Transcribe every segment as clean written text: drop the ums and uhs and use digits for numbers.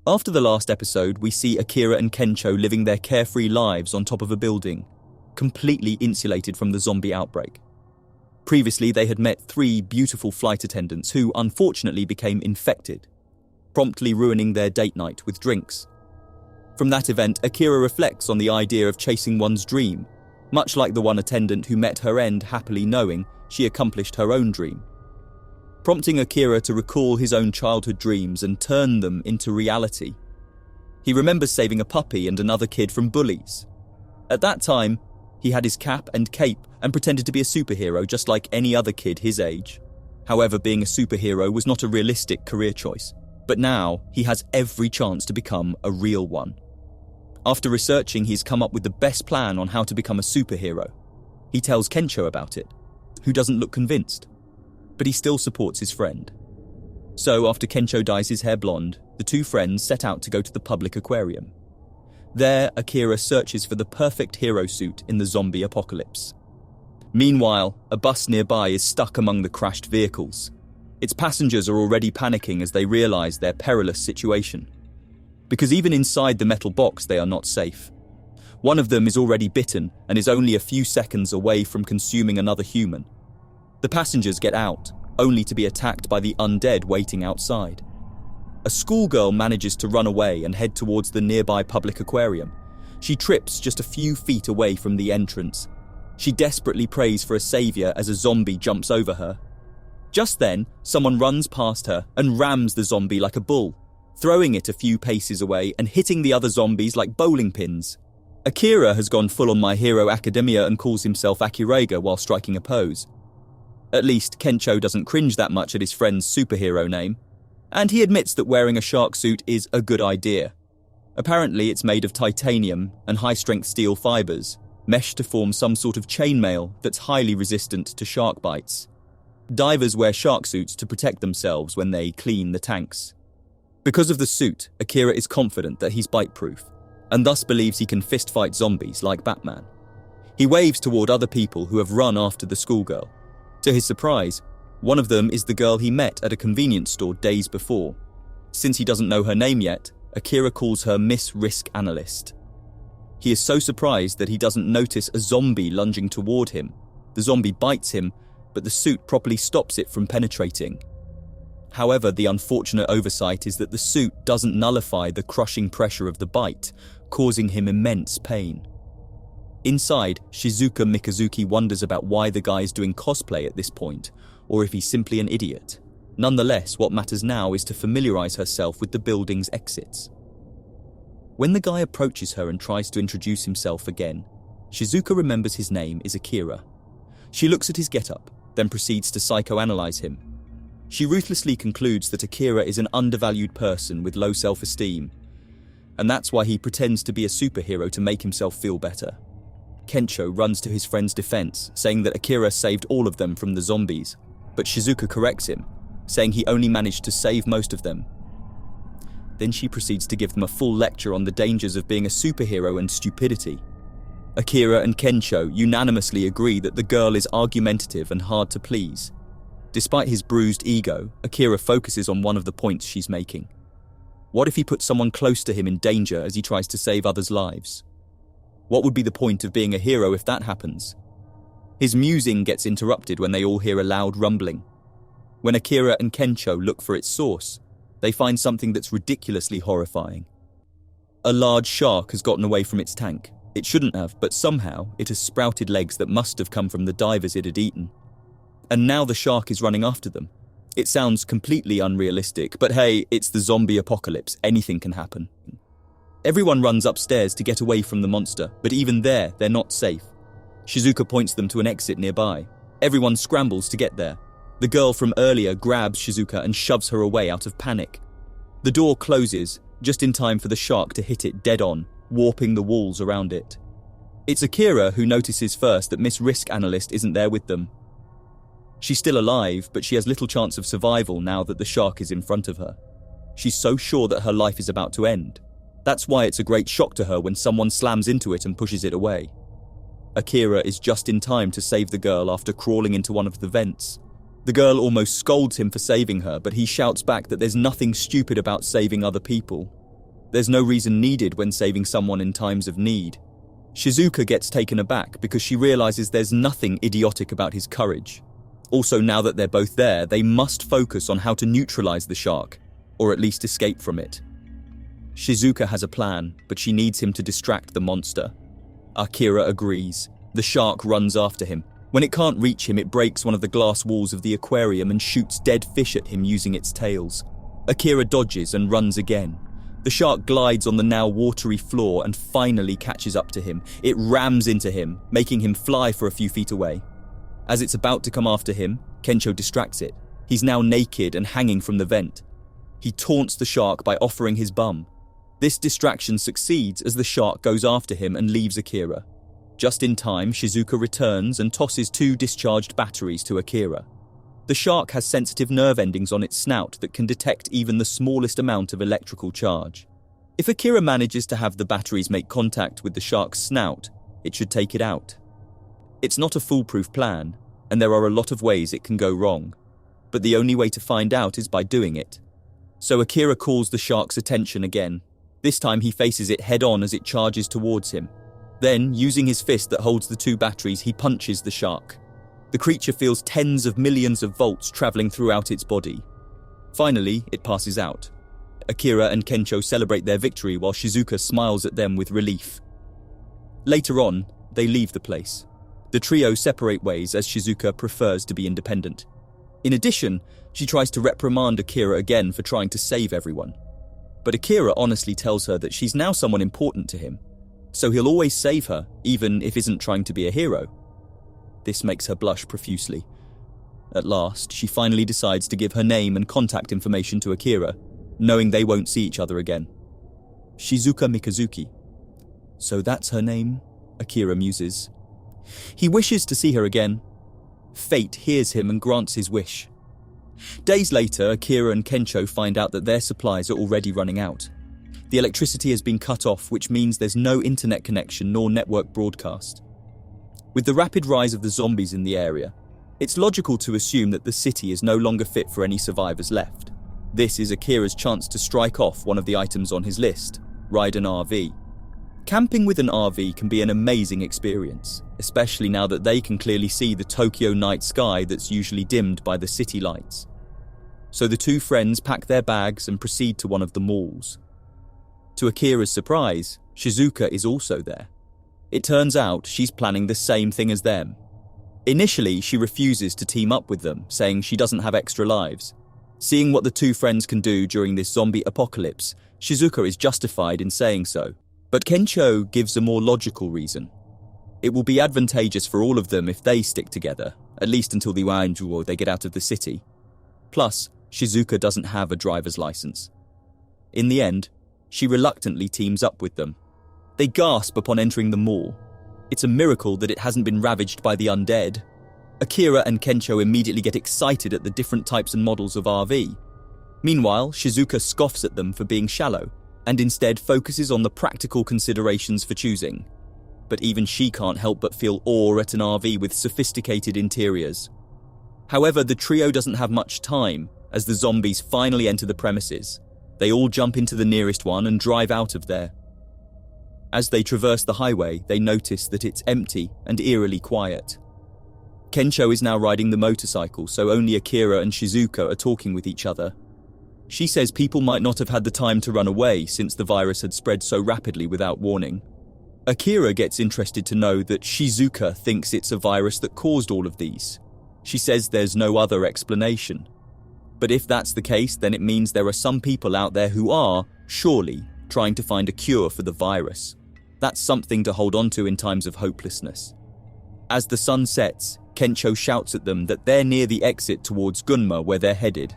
After the last episode, we see Akira and Kencho living their carefree lives on top of a building, completely insulated from the zombie outbreak. Previously, they had met 3 beautiful flight attendants who unfortunately became infected, promptly ruining their date night with drinks. From that event, Akira reflects on the idea of chasing one's dream, much like the one attendant who met her end happily knowing she accomplished her own dream, prompting Akira to recall his own childhood dreams and turn them into reality. He remembers saving a puppy and another kid from bullies. At that time, he had his cap and cape and pretended to be a superhero just like any other kid his age. However, being a superhero was not a realistic career choice, but now he has every chance to become a real one. After researching, he's come up with the best plan on how to become a superhero. He tells Kencho about it, who doesn't look convinced, but he still supports his friend. So after Kencho dyes his hair blonde, the 2 friends set out to go to the public aquarium. There, Akira searches for the perfect hero suit in the zombie apocalypse. Meanwhile, a bus nearby is stuck among the crashed vehicles. Its passengers are already panicking as they realize their perilous situation. Because even inside the metal box, they are not safe. One of them is already bitten and is only a few seconds away from consuming another human. The passengers get out, only to be attacked by the undead waiting outside. A schoolgirl manages to run away and head towards the nearby public aquarium. She trips just a few feet away from the entrance. She desperately prays for a savior as a zombie jumps over her. Just then, someone runs past her and rams the zombie like a bull, throwing it a few paces away and hitting the other zombies like bowling pins. Akira has gone full on My Hero Academia and calls himself Akira while striking a pose. At least, Kencho doesn't cringe that much at his friend's superhero name, and he admits that wearing a shark suit is a good idea. Apparently, it's made of titanium and high-strength steel fibers, meshed to form some sort of chainmail that's highly resistant to shark bites. Divers wear shark suits to protect themselves when they clean the tanks. Because of the suit, Akira is confident that he's bite-proof, and thus believes he can fist-fight zombies like Batman. He waves toward other people who have run after the schoolgirl. To his surprise, one of them is the girl he met at a convenience store days before. Since he doesn't know her name yet, Akira calls her Miss Risk Analyst. He is so surprised that he doesn't notice a zombie lunging toward him. The zombie bites him, but the suit properly stops it from penetrating. However, the unfortunate oversight is that the suit doesn't nullify the crushing pressure of the bite, causing him immense pain. Inside, Shizuka Mikazuki wonders about why the guy is doing cosplay at this point, or if he's simply an idiot. Nonetheless, what matters now is to familiarize herself with the building's exits. When the guy approaches her and tries to introduce himself again, Shizuka remembers his name is Akira. She looks at his getup, then proceeds to psychoanalyze him. She ruthlessly concludes that Akira is an undervalued person with low self-esteem, and that's why he pretends to be a superhero to make himself feel better. Kencho runs to his friend's defense, saying that Akira saved all of them from the zombies, but Shizuka corrects him, saying he only managed to save most of them. Then she proceeds to give them a full lecture on the dangers of being a superhero and stupidity. Akira and Kencho unanimously agree that the girl is argumentative and hard to please. Despite his bruised ego, Akira focuses on one of the points she's making. What if he puts someone close to him in danger as he tries to save others' lives? What would be the point of being a hero if that happens? His musing gets interrupted when they all hear a loud rumbling. When Akira and Kencho look for its source, they find something that's ridiculously horrifying. A large shark has gotten away from its tank. It shouldn't have, but somehow it has sprouted legs that must have come from the divers it had eaten. And now the shark is running after them. It sounds completely unrealistic, but hey, it's the zombie apocalypse. Anything can happen. Everyone runs upstairs to get away from the monster, but even there, they're not safe. Shizuka points them to an exit nearby. Everyone scrambles to get there. The girl from earlier grabs Shizuka and shoves her away out of panic. The door closes, just in time for the shark to hit it dead on, warping the walls around it. It's Akira who notices first that Miss Risk Analyst isn't there with them. She's still alive, but she has little chance of survival now that the shark is in front of her. She's so sure that her life is about to end. That's why it's a great shock to her when someone slams into it and pushes it away. Akira is just in time to save the girl after crawling into one of the vents. The girl almost scolds him for saving her, but he shouts back that there's nothing stupid about saving other people. There's no reason needed when saving someone in times of need. Shizuka gets taken aback because she realizes there's nothing idiotic about his courage. Also, now that they're both there, they must focus on how to neutralize the shark, or at least escape from it. Shizuka has a plan, but she needs him to distract the monster. Akira agrees. The shark runs after him. When it can't reach him, it breaks one of the glass walls of the aquarium and shoots dead fish at him using its tails. Akira dodges and runs again. The shark glides on the now watery floor and finally catches up to him. It rams into him, making him fly for a few feet away. As it's about to come after him, Kencho distracts it. He's now naked and hanging from the vent. He taunts the shark by offering his bum. This distraction succeeds as the shark goes after him and leaves Akira. Just in time, Shizuka returns and tosses 2 discharged batteries to Akira. The shark has sensitive nerve endings on its snout that can detect even the smallest amount of electrical charge. If Akira manages to have the batteries make contact with the shark's snout, it should take it out. It's not a foolproof plan, and there are a lot of ways it can go wrong, but the only way to find out is by doing it. So Akira calls the shark's attention again. This time he faces it head-on as it charges towards him. Then, using his fist that holds the 2 batteries, he punches the shark. The creature feels tens of millions of volts traveling throughout its body. Finally, it passes out. Akira and Kencho celebrate their victory while Shizuka smiles at them with relief. Later on, they leave the place. The trio separate ways as Shizuka prefers to be independent. In addition, she tries to reprimand Akira again for trying to save everyone. But Akira honestly tells her that she's now someone important to him, so he'll always save her, even if isn't trying to be a hero. This makes her blush profusely. At last, she finally decides to give her name and contact information to Akira, knowing they won't see each other again. Shizuka Mikazuki. So that's her name, Akira muses. He wishes to see her again. Fate hears him and grants his wish. Days later, Akira and Kencho find out that their supplies are already running out. The electricity has been cut off, which means there's no internet connection nor network broadcast. With the rapid rise of the zombies in the area, it's logical to assume that the city is no longer fit for any survivors left. This is Akira's chance to strike off one of the items on his list, ride an RV. Camping with an RV can be an amazing experience, especially now that they can clearly see the Tokyo night sky that's usually dimmed by the city lights. So the 2 friends pack their bags and proceed to one of the malls. To Akira's surprise, Shizuka is also there. It turns out she's planning the same thing as them. Initially, she refuses to team up with them, saying she doesn't have extra lives. Seeing what the 2 friends can do during this zombie apocalypse, Shizuka is justified in saying so. But Kencho gives a more logical reason. It will be advantageous for all of them if they stick together, at least until the Wanjuo they get out of the city. Plus, Shizuka doesn't have a driver's license. In the end, she reluctantly teams up with them. They gasp upon entering the mall. It's a miracle that it hasn't been ravaged by the undead. Akira and Kencho immediately get excited at the different types and models of RV. Meanwhile, Shizuka scoffs at them for being shallow, and instead focuses on the practical considerations for choosing. But even she can't help but feel awe at an RV with sophisticated interiors. However, the trio doesn't have much time as the zombies finally enter the premises. They all jump into the nearest one and drive out of there. As they traverse the highway, they notice that it's empty and eerily quiet. Kencho is now riding the motorcycle, so only Akira and Shizuka are talking with each other. She says people might not have had the time to run away since the virus had spread so rapidly without warning. Akira gets interested to know that Shizuka thinks it's a virus that caused all of these. She says there's no other explanation. But if that's the case, then it means there are some people out there who are, surely, trying to find a cure for the virus. That's something to hold on to in times of hopelessness. As the sun sets, Kencho shouts at them that they're near the exit towards Gunma where they're headed.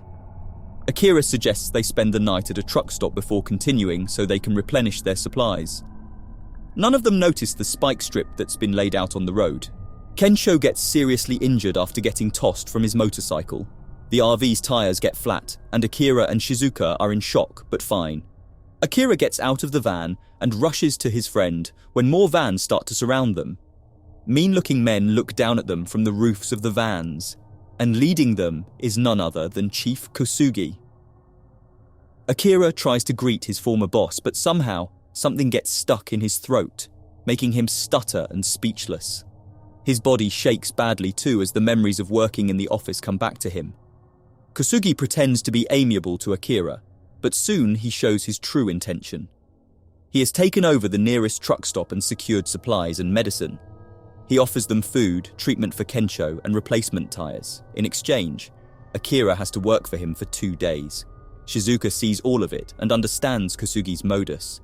Akira suggests they spend the night at a truck stop before continuing so they can replenish their supplies. None of them notice the spike strip that's been laid out on the road. Kencho gets seriously injured after getting tossed from his motorcycle. The RV's tires get flat, and Akira and Shizuka are in shock but fine. Akira gets out of the van and rushes to his friend when more vans start to surround them. Mean-looking men look down at them from the roofs of the vans, and leading them is none other than Chief Kosugi. Akira tries to greet his former boss, but somehow something gets stuck in his throat, making him stutter and speechless. His body shakes badly too as the memories of working in the office come back to him. Kosugi pretends to be amiable to Akira, but soon he shows his true intention. He has taken over the nearest truck stop and secured supplies and medicine. He offers them food, treatment for Kensho, and replacement tires. In exchange, Akira has to work for him for 2 days. Shizuka sees all of it and understands Kosugi's modus.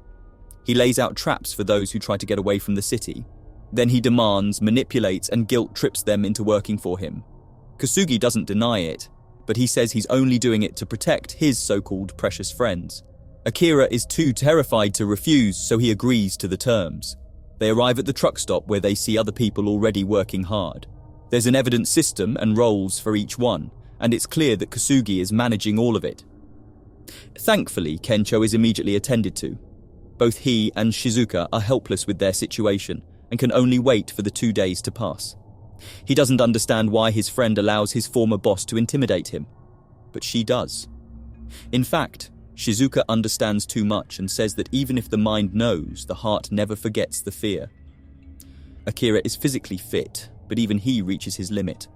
He lays out traps for those who try to get away from the city. Then he demands, manipulates, and guilt trips them into working for him. Kosugi doesn't deny it, but he says he's only doing it to protect his so-called precious friends. Akira is too terrified to refuse, so he agrees to the terms. They arrive at the truck stop where they see other people already working hard. There's an evidence system and roles for each one, and it's clear that Kosugi is managing all of it. Thankfully, Kensho is immediately attended to. Both he and Shizuka are helpless with their situation and can only wait for the 2 days to pass. He doesn't understand why his friend allows his former boss to intimidate him, but she does. In fact, Shizuka understands too much and says that even if the mind knows, the heart never forgets the fear. Akira is physically fit, but even he reaches his limit.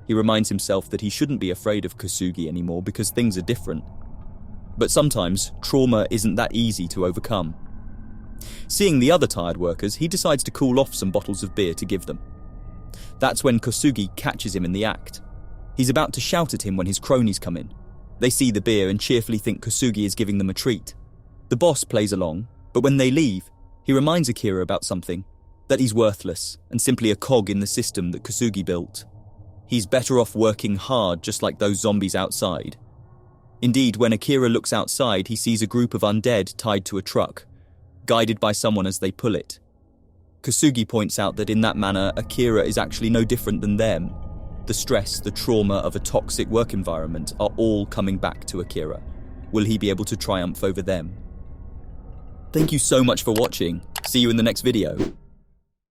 He reminds himself that he shouldn't be afraid of Kosugi anymore because things are different. But sometimes, trauma isn't that easy to overcome. Seeing the other tired workers, he decides to cool off some bottles of beer to give them. That's when Kosugi catches him in the act. He's about to shout at him when his cronies come in. They see the beer and cheerfully think Kosugi is giving them a treat. The boss plays along, but when they leave, he reminds Akira about something, that he's worthless and simply a cog in the system that Kosugi built. He's better off working hard just like those zombies outside. Indeed, when Akira looks outside, he sees a group of undead tied to a truck, guided by someone as they pull it. Kosugi points out that in that manner, Akira is actually no different than them. The stress, the trauma of a toxic work environment are all coming back to Akira. Will he be able to triumph over them? Thank you so much for watching. See you in the next video.